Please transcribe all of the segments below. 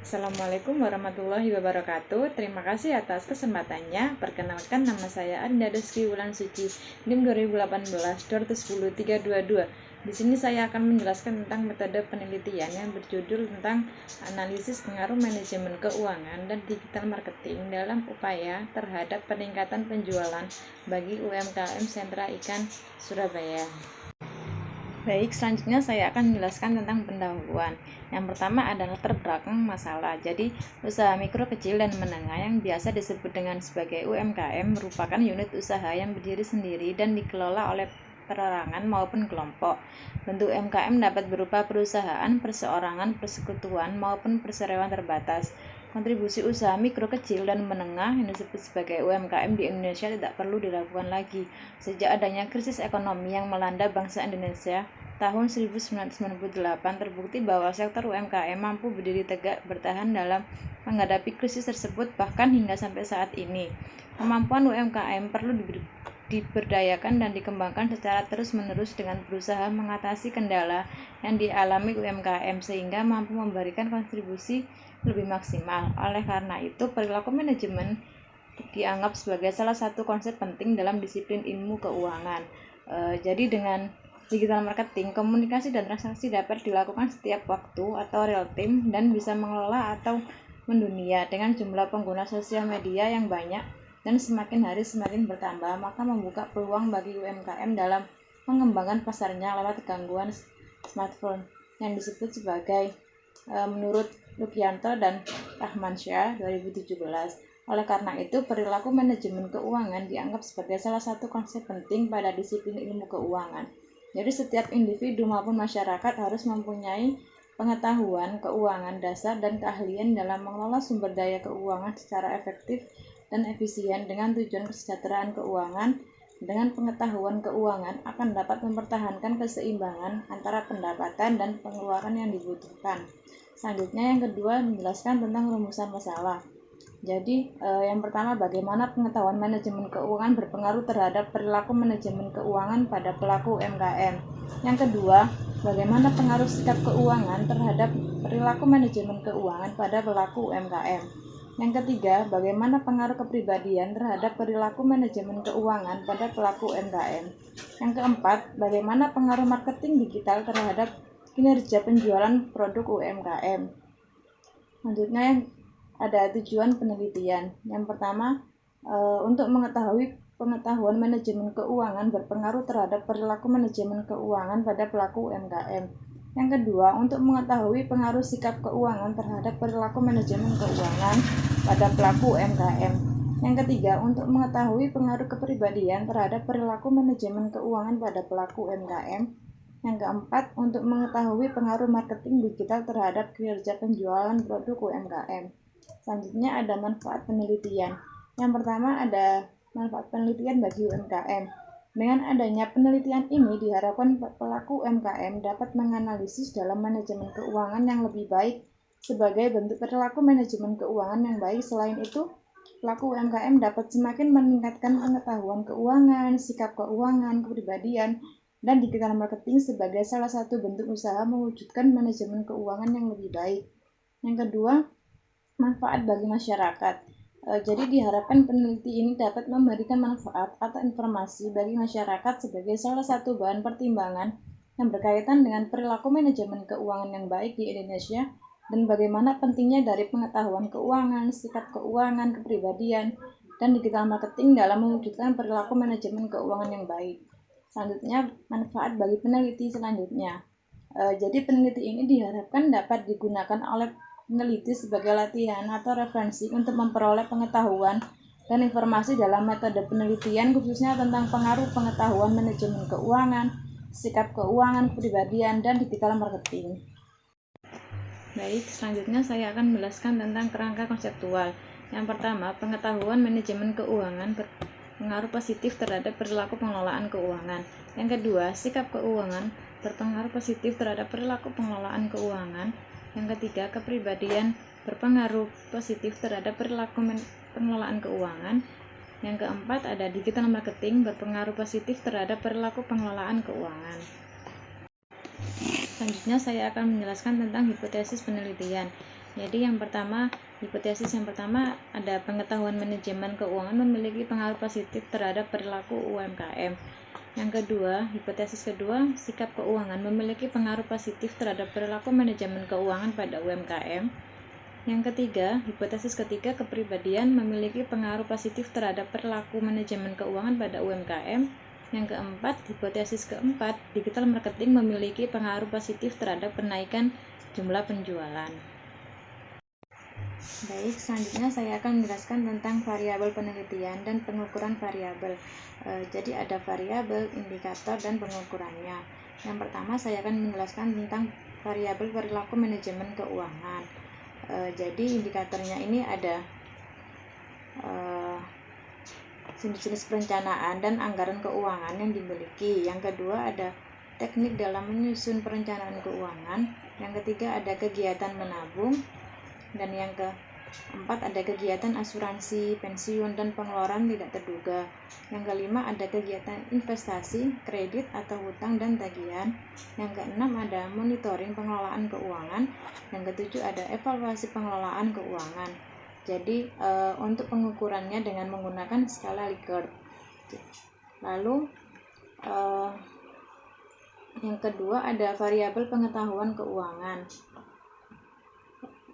Assalamualaikum warahmatullahi wabarakatuh. Terima kasih atas kesempatannya. Perkenalkan, nama saya Anda Deski Wulan Suci, NIM 2018-210-322. Di sini saya akan menjelaskan tentang metode penelitian yang berjudul tentang analisis pengaruh manajemen keuangan dan digital marketing dalam upaya terhadap peningkatan penjualan bagi UMKM Sentra Ikan Surabaya. Baik, selanjutnya saya akan menjelaskan tentang pendahuluan. Yang pertama adalah latar belakang masalah. Jadi, usaha mikro, kecil, dan menengah yang biasa disebut dengan sebagai UMKM merupakan unit usaha yang berdiri sendiri dan dikelola oleh perorangan maupun kelompok. Bentuk UMKM dapat berupa perusahaan, perseorangan, persekutuan, maupun perseroan terbatas. Kontribusi usaha mikro, kecil, dan menengah yang disebut sebagai UMKM di Indonesia tidak perlu diragukan lagi. Sejak adanya krisis ekonomi yang melanda bangsa Indonesia tahun 1998, terbukti bahwa sektor UMKM mampu berdiri tegak bertahan dalam menghadapi krisis tersebut bahkan hingga sampai saat ini. Kemampuan UMKM perlu diberdayakan dan dikembangkan secara terus-menerus dengan berusaha mengatasi kendala yang dialami UMKM sehingga mampu memberikan kontribusi lebih maksimal. Oleh karena itu, perilaku manajemen dianggap sebagai salah satu konsep penting dalam disiplin ilmu keuangan. Jadi dengan digital marketing, komunikasi dan transaksi dapat dilakukan setiap waktu atau real time dan bisa mengelola atau mendunia dengan jumlah pengguna sosial media yang banyak dan semakin hari semakin bertambah, maka membuka peluang bagi UMKM dalam mengembangkan pasarnya lewat gangguan smartphone yang disebut sebagai menurut Lukianto dan Rahmansyah 2017. Oleh karena itu, perilaku manajemen keuangan dianggap sebagai salah satu konsep penting pada disiplin ilmu keuangan. Jadi setiap individu maupun masyarakat harus mempunyai pengetahuan keuangan dasar dan keahlian dalam mengelola sumber daya keuangan secara efektif dan efisien dengan tujuan kesejahteraan keuangan. Dengan pengetahuan keuangan akan dapat mempertahankan keseimbangan antara pendapatan dan pengeluaran yang dibutuhkan. Selanjutnya yang kedua menjelaskan tentang rumusan masalah. Jadi yang pertama, bagaimana pengetahuan manajemen keuangan berpengaruh terhadap perilaku manajemen keuangan pada pelaku UMKM. Yang kedua, bagaimana pengaruh sikap keuangan terhadap perilaku manajemen keuangan pada pelaku UMKM. Yang ketiga, bagaimana pengaruh kepribadian terhadap perilaku manajemen keuangan pada pelaku UMKM. Yang keempat, bagaimana pengaruh marketing digital terhadap kinerja penjualan produk UMKM. Selanjutnya yang ada tujuan penelitian. Yang pertama, untuk mengetahui pengetahuan manajemen keuangan berpengaruh terhadap perilaku manajemen keuangan pada pelaku UMKM. Yang kedua, untuk mengetahui pengaruh sikap keuangan terhadap perilaku manajemen keuangan pada pelaku UMKM. Yang ketiga, untuk mengetahui pengaruh kepribadian terhadap perilaku manajemen keuangan pada pelaku UMKM. Yang keempat, untuk mengetahui pengaruh marketing digital terhadap kinerja penjualan produk UMKM. Selanjutnya ada manfaat penelitian. Yang pertama ada manfaat penelitian bagi UMKM. Dengan adanya penelitian ini diharapkan pelaku UMKM dapat menganalisis dalam manajemen keuangan yang lebih baik sebagai bentuk perilaku manajemen keuangan yang baik. Selain itu, pelaku UMKM dapat semakin meningkatkan pengetahuan keuangan, sikap keuangan, kepribadian, dan digital marketing sebagai salah satu bentuk usaha mewujudkan manajemen keuangan yang lebih baik. Yang kedua, manfaat bagi masyarakat. Jadi diharapkan peneliti ini dapat memberikan manfaat atau informasi bagi masyarakat sebagai salah satu bahan pertimbangan yang berkaitan dengan perilaku manajemen keuangan yang baik di Indonesia dan bagaimana pentingnya dari pengetahuan keuangan, sikap keuangan, kepribadian, dan digital marketing dalam mewujudkan perilaku manajemen keuangan yang baik. Selanjutnya, manfaat bagi peneliti selanjutnya. Jadi peneliti ini diharapkan dapat digunakan oleh peneliti sebagai latihan atau referensi untuk memperoleh pengetahuan dan informasi dalam metode penelitian khususnya tentang pengaruh pengetahuan manajemen keuangan, sikap keuangan, kepribadian, dan digital marketing. Baik, selanjutnya saya akan menjelaskan tentang kerangka konseptual. Yang pertama, pengetahuan manajemen keuangan berpengaruh positif terhadap perilaku pengelolaan keuangan. Yang kedua, sikap keuangan berpengaruh positif terhadap perilaku pengelolaan keuangan. Yang ketiga, kepribadian berpengaruh positif terhadap perilaku pengelolaan keuangan. Yang keempat, ada digital marketing berpengaruh positif terhadap perilaku pengelolaan keuangan. Selanjutnya saya akan menjelaskan tentang hipotesis penelitian. Jadi yang pertama, hipotesis yang pertama ada pengetahuan manajemen keuangan memiliki pengaruh positif terhadap perilaku UMKM. Yang kedua, hipotesis kedua, sikap keuangan memiliki pengaruh positif terhadap perilaku manajemen keuangan pada UMKM. Yang ketiga, hipotesis ketiga, kepribadian memiliki pengaruh positif terhadap perilaku manajemen keuangan pada UMKM. Yang keempat, hipotesis keempat, digital marketing memiliki pengaruh positif terhadap kenaikan jumlah penjualan. Baik, selanjutnya saya akan menjelaskan tentang variabel penelitian dan pengukuran variabel. Jadi ada variabel, indikator, dan pengukurannya. Yang pertama saya akan menjelaskan tentang variabel perilaku manajemen keuangan. Jadi indikatornya ini ada jenis-jenis perencanaan dan anggaran keuangan yang dimiliki. Yang kedua ada teknik dalam menyusun perencanaan keuangan. Yang ketiga ada kegiatan menabung. Dan yang keempat ada kegiatan asuransi, pensiun, dan pengeluaran tidak terduga. Yang kelima ada kegiatan investasi, kredit atau hutang dan tagihan. Yang keenam ada monitoring pengelolaan keuangan. Yang ketujuh ada evaluasi pengelolaan keuangan. Jadi untuk pengukurannya dengan menggunakan skala Likert. Lalu yang kedua ada variabel pengetahuan keuangan.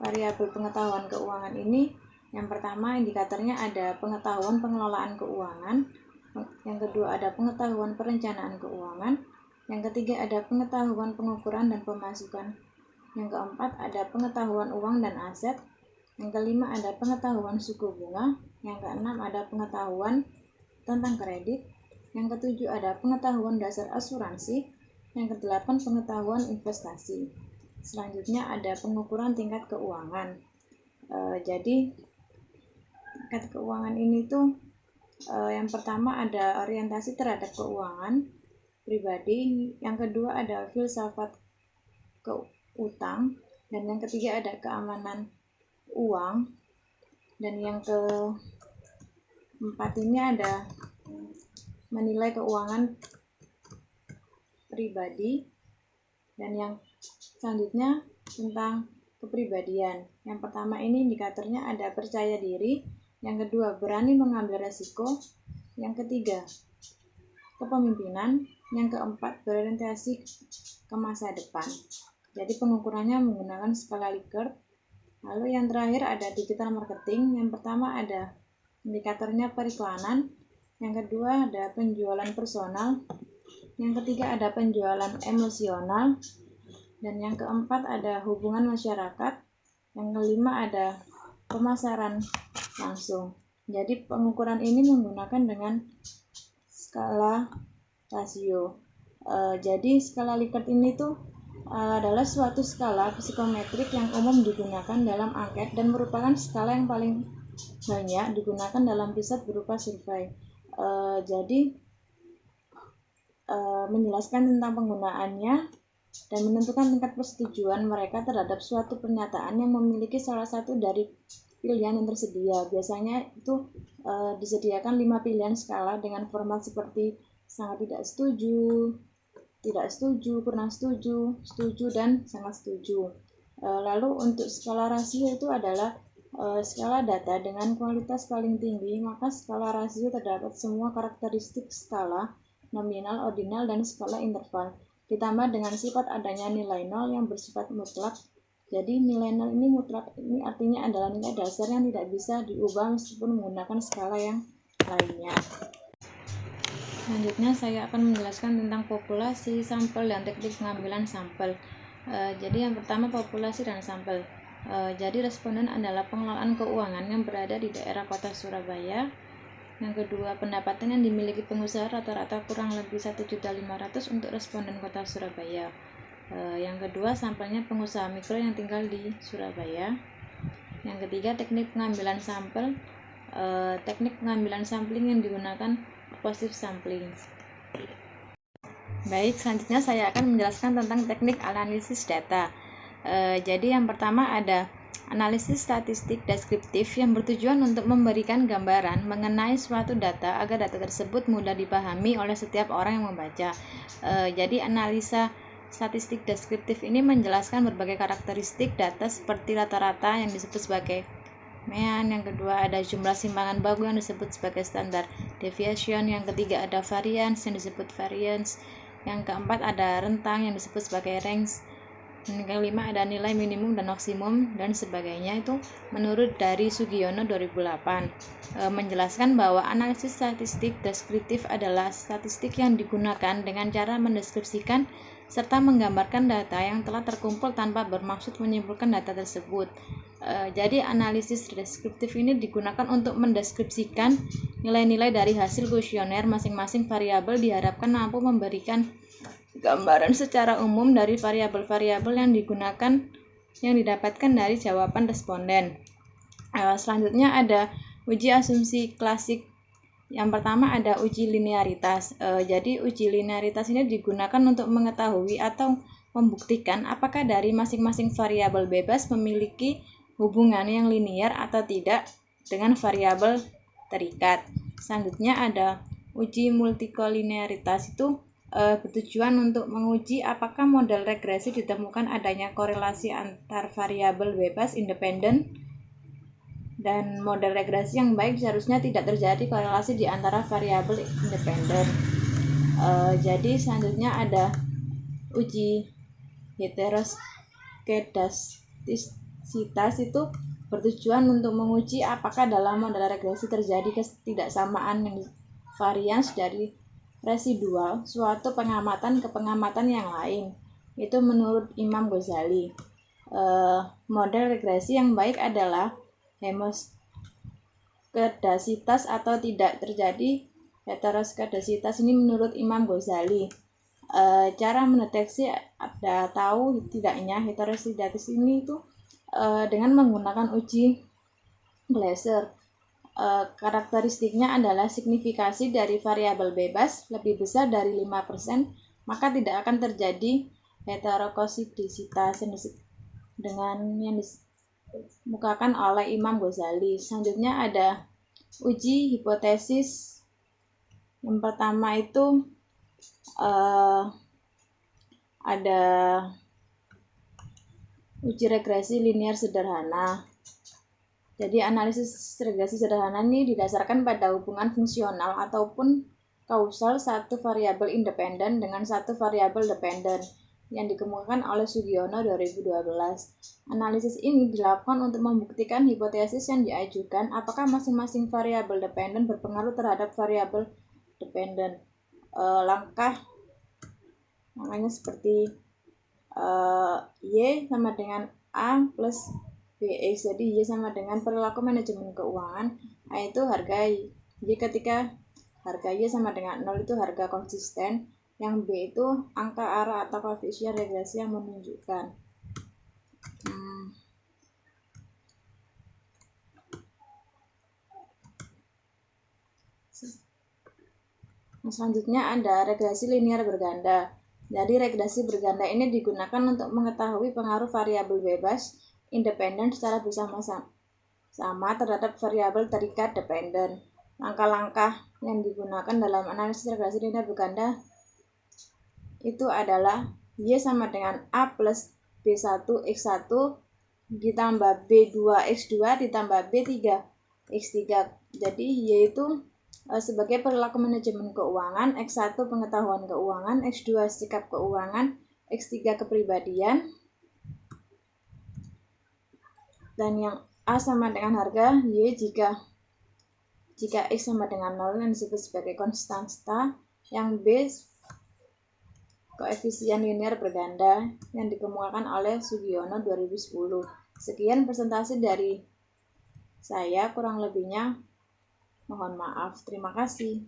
Variabel pengetahuan keuangan ini yang pertama indikatornya ada pengetahuan pengelolaan keuangan, yang kedua ada pengetahuan perencanaan keuangan, yang ketiga ada pengetahuan pengukuran dan pemasukan, yang keempat ada pengetahuan uang dan aset, yang kelima ada pengetahuan suku bunga, yang keenam ada pengetahuan tentang kredit, yang ketujuh ada pengetahuan dasar asuransi, yang kedelapan pengetahuan investasi. Selanjutnya ada pengukuran tingkat keuangan. Jadi tingkat keuangan ini tuh yang pertama ada orientasi terhadap keuangan pribadi, yang kedua ada filsafat utang, dan yang ketiga ada keamanan uang, dan yang keempat ini ada menilai keuangan pribadi, dan yang selanjutnya tentang kepribadian. Yang pertama ini indikatornya ada percaya diri, yang kedua berani mengambil resiko, yang ketiga kepemimpinan, yang keempat berorientasi ke masa depan. Jadi pengukurannya menggunakan skala Likert. Lalu yang terakhir ada digital marketing. Yang pertama ada indikatornya periklanan, yang kedua ada penjualan personal, yang ketiga ada penjualan emosional, dan yang keempat ada hubungan masyarakat, yang kelima ada pemasaran langsung. Jadi pengukuran ini menggunakan dengan skala rasio. Jadi skala Likert ini tuh adalah suatu skala psikometrik yang umum digunakan dalam angket dan merupakan skala yang paling banyak digunakan dalam riset berupa survei. Jadi menjelaskan tentang penggunaannya dan menentukan tingkat persetujuan mereka terhadap suatu pernyataan yang memiliki salah satu dari pilihan yang tersedia. Biasanya itu disediakan 5 pilihan skala dengan format seperti sangat tidak setuju, pernah setuju, setuju, dan sangat setuju. Lalu untuk skala rasio itu adalah skala data dengan kualitas paling tinggi, maka skala rasio terdapat semua karakteristik skala, nominal, ordinal, dan skala interval, ditambah dengan sifat adanya nilai nol yang bersifat mutlak. Jadi nilai nol ini mutlak, ini artinya adalah nilai dasar yang tidak bisa diubah meskipun menggunakan skala yang lainnya. Selanjutnya saya akan menjelaskan tentang populasi, sampel, dan teknik pengambilan sampel. Jadi yang pertama populasi dan sampel. Jadi responden adalah pengelolaan keuangan yang berada di daerah kota Surabaya. Yang kedua, pendapatan yang dimiliki pengusaha rata-rata kurang lebih 1.500.000 untuk responden kota Surabaya. Yang kedua, sampelnya pengusaha mikro yang tinggal di Surabaya. Yang ketiga, teknik pengambilan sampel. Teknik pengambilan sampling yang digunakan positive sampling. Baik, selanjutnya saya akan menjelaskan tentang teknik analisis data. Jadi yang pertama ada analisis statistik deskriptif yang bertujuan untuk memberikan gambaran mengenai suatu data agar data tersebut mudah dipahami oleh setiap orang yang membaca. Jadi analisa statistik deskriptif ini menjelaskan berbagai karakteristik data seperti rata-rata yang disebut sebagai mean, yang kedua ada jumlah simpangan baku yang disebut sebagai standard deviation, yang ketiga ada variance yang disebut variance, yang keempat ada rentang yang disebut sebagai range, yang kelima ada nilai minimum dan maksimum dan sebagainya. Itu menurut dari Sugiono 2008 menjelaskan bahwa analisis statistik deskriptif adalah statistik yang digunakan dengan cara mendeskripsikan serta menggambarkan data yang telah terkumpul tanpa bermaksud menyimpulkan data tersebut. Jadi analisis deskriptif ini digunakan untuk mendeskripsikan nilai-nilai dari hasil kuesioner masing-masing variabel, diharapkan mampu memberikan gambaran secara umum dari variabel-variabel yang didapatkan dari jawaban responden. Selanjutnya ada uji asumsi klasik. Yang pertama ada uji linearitas. Jadi uji linearitas ini digunakan untuk mengetahui atau membuktikan apakah dari masing-masing variabel bebas memiliki hubungan yang linear atau tidak dengan variabel terikat. Selanjutnya ada uji multikolinearitas. Itu bertujuan untuk menguji apakah model regresi ditemukan adanya korelasi antar variabel bebas independen, dan model regresi yang baik seharusnya tidak terjadi korelasi di antara variabel independen. Jadi selanjutnya ada uji heteroskedastisitas. Itu bertujuan untuk menguji apakah dalam model regresi terjadi ketidaksamaan yang varians dari residual suatu pengamatan ke pengamatan yang lain. Itu menurut Imam Ghazali. Model regresi yang baik adalah homoskedasitas atau tidak terjadi heteroskedasitas. Ini menurut Imam Ghazali. Cara mendeteksi ada tahu tidaknya heteroskedasis ini itu dengan menggunakan uji Glaser. Karakteristiknya adalah signifikasi dari variabel bebas lebih besar dari 5%, maka tidak akan terjadi heteroskedasitas dengan yang dikemukakan oleh Imam Ghazali. Selanjutnya ada uji hipotesis. Yang pertama itu ada uji regresi linear sederhana. Jadi analisis regresi sederhana ini didasarkan pada hubungan fungsional ataupun kausal satu variabel independen dengan satu variabel dependen yang dikemukakan oleh Sugiono 2012. Analisis ini dilakukan untuk membuktikan hipotesis yang diajukan apakah masing-masing variabel dependen berpengaruh terhadap variabel dependen. Langkah namanya seperti Y sama dengan A plus BX. Jadi Y sama dengan perilaku manajemen keuangan. A itu harga Y ketika harga Y sama dengan 0 itu harga konsisten. Yang B itu angka arah atau koefisien regresi yang menunjukkan. Selanjutnya ada regresi linear berganda. Jadi regresi berganda ini digunakan untuk mengetahui pengaruh variabel bebas independen secara bersama-sama terhadap variabel terikat dependen. Langkah-langkah yang digunakan dalam analisis regresi linear berganda itu adalah Y sama dengan A plus B1 X1 ditambah B2 X2 ditambah B3 X3. Jadi Y itu sebagai perilaku manajemen keuangan, X1 pengetahuan keuangan, X2 sikap keuangan, X3 kepribadian, dan yang A sama dengan harga Y jika X sama dengan 0 yang disebut sebagai konstanta, yang B koefisien linear berganda yang dikemukakan oleh Sugiono 2010. Sekian presentasi dari saya, kurang lebihnya mohon maaf. Terima kasih.